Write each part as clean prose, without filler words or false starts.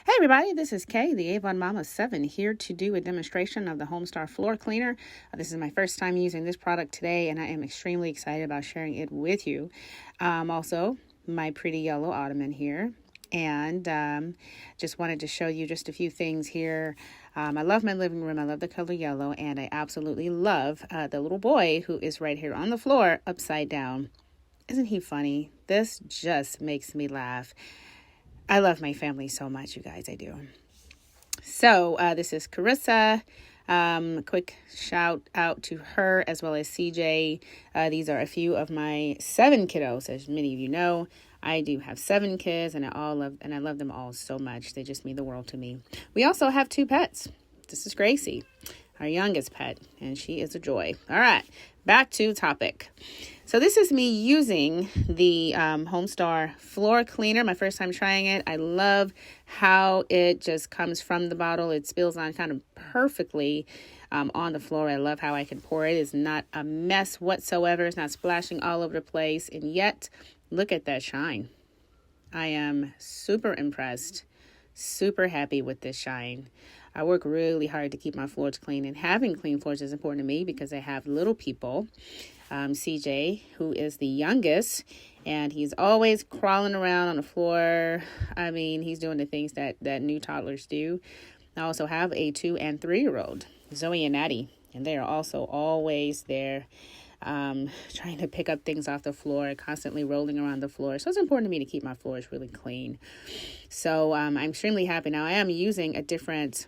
Hey everybody, this is Kay, the Avon Mama 7, here to do a demonstration of the Homestar floor cleaner. This is my first time using this product today, and I am extremely excited about sharing it with you. Also, my pretty yellow ottoman here, and just wanted to show you just a few things here. I love my living room. I love the color yellow, and I absolutely love the little boy who is right here on the floor upside down. Isn't he funny? This just makes me laugh. I love my family so much, you guys. I do. So this is Carissa. Quick shout out to her as well as CJ. These are a few of my 7 kiddos. As many of you know, I do have 7 kids, and I love them all so much. They just mean the world to me. We also have 2 pets. This is Gracie, our youngest pet, and she is a joy. All right, back to topic. So this is me using the Homestar floor cleaner. My first time trying it. I love how it just comes from the bottle. It spills on kind of perfectly on the floor. I love how I can pour it. It's not a mess whatsoever. It's not splashing all over the place. And yet, look at that shine. I am super impressed. Super happy with this shine. I work really hard to keep my floors clean, and having clean floors is important to me because I have little people. CJ, who is the youngest, and he's always crawling around on the floor. I mean, he's doing the things that new toddlers do. I also have a 2- and 3-year-old, Zoe and Addie, and they are also always there trying to pick up things off the floor, constantly rolling around the floor. So it's important to me to keep my floors really clean. So I'm extremely happy. Now I am using a different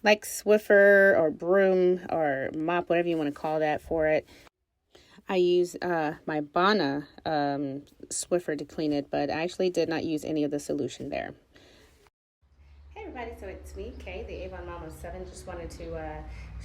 like Swiffer or broom or mop, whatever you want to call that for it. I use my Bana Swiffer to clean it, but I actually did not use any of the solution there. Hey everybody, so it's me, Kay, the Avon Mama 7. Just wanted to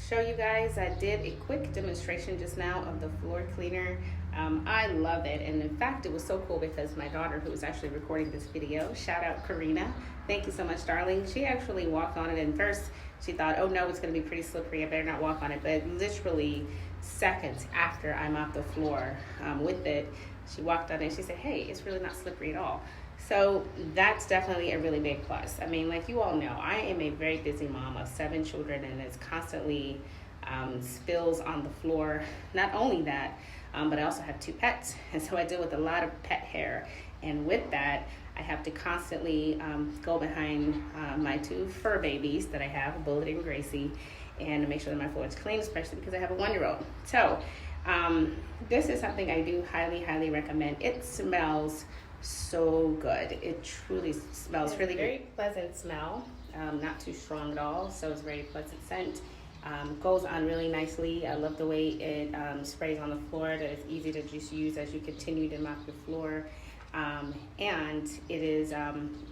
show you guys. I did a quick demonstration just now of the floor cleaner. I love it, and in fact it was so cool because my daughter, who was actually recording this video, shout out Karina, thank you so much darling, she actually walked on it, and first she thought, oh no, it's going to be pretty slippery, I better not walk on it, but literally seconds after I mopped the floor with it, she walked on it and she said, hey, it's really not slippery at all. So that's definitely a really big plus. I mean, like you all know, I am a very busy mom of 7 children, and it's constantly spills on the floor. Not only that, but I also have 2 pets, and so I deal with a lot of pet hair. And with that, I have to constantly go behind my 2 fur babies that I have, Bullet and Gracie, and to make sure that my floor is clean, especially because I have a 1-year-old. So this is something I do highly recommend. It smells so good. It truly smells really very pleasant smell, not too strong at all, so it's very pleasant scent. Goes on really nicely. I love the way it sprays on the floor, that it's easy to just use as you continue to mop the floor, and it is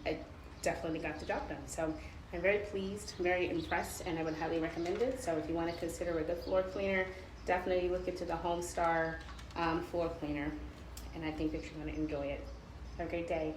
it definitely got the job done. So I'm very pleased, very impressed, and I would highly recommend it. So if you want to consider a good floor cleaner, definitely look into the Homestar floor cleaner, and I think that you're going to enjoy it. Have a great day.